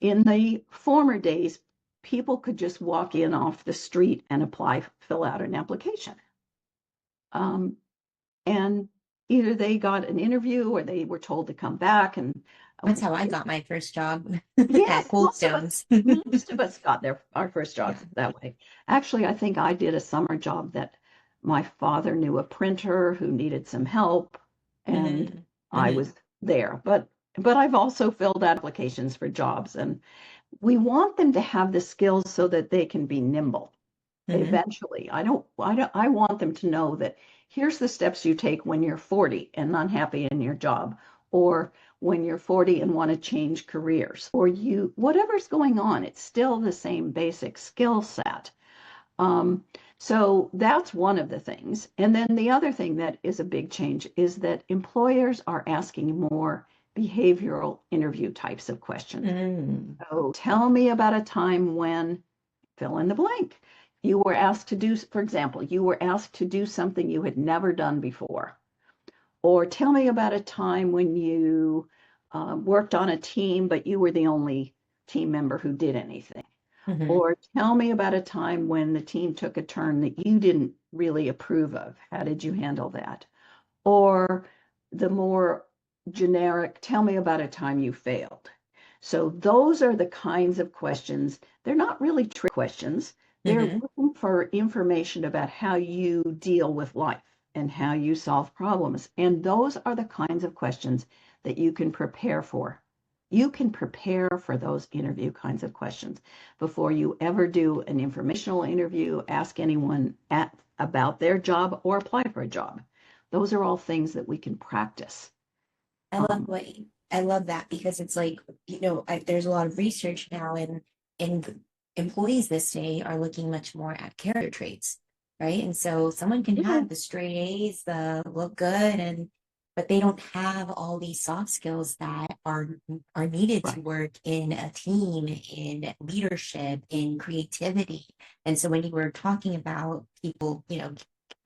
in the former days, people could just walk in off the street and fill out an application. And either they got an interview or they were told to come back. And That's how I got my first job at yes, Coldstones. most of us got our first jobs Yeah. that way. Actually, I think I did a summer job that my father knew a printer who needed some help, and Hmm. I Hmm. was there. But I've also filled out applications for jobs, and we want them to have the skills so that they can be nimble Hmm. eventually. I want them to know that here's the steps you take when you're 40 and unhappy in your job, or when you're 40 and want to change careers, or whatever's going on, it's still the same basic skill set. Um, so that's one of the things. And then the other thing that is a big change is that employers are asking more behavioral interview types of questions. Mm. So tell me about a time when fill in the blank. You were asked to do, for example, you were asked to do something you had never done before. Or tell me about a time when you worked on a team, but you were the only team member who did anything. Hmm. Or tell me about a time when the team took a turn that you didn't really approve of. How did you handle that? Or the more generic, tell me about a time you failed. So those are the kinds of questions. They're not really trick questions. They're Hmm. looking for information about how you deal with life and how you solve problems. And those are the kinds of questions that you can prepare for. You can prepare for those interview kinds of questions before you ever do an informational interview, ask anyone about their job, or apply for a job. Those are all things that we can practice. I love Um, what I love that because it's like, there's a lot of research now, and employees this day are looking much more at character traits, right? And so someone can yeah, have the straight A's, the look good, and but they don't have all these soft skills that are needed to right. work in a team, in leadership, in creativity. And so when you were talking about people,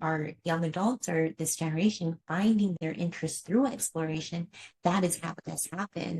our young adults or this generation finding their interest through exploration, that is how this happens.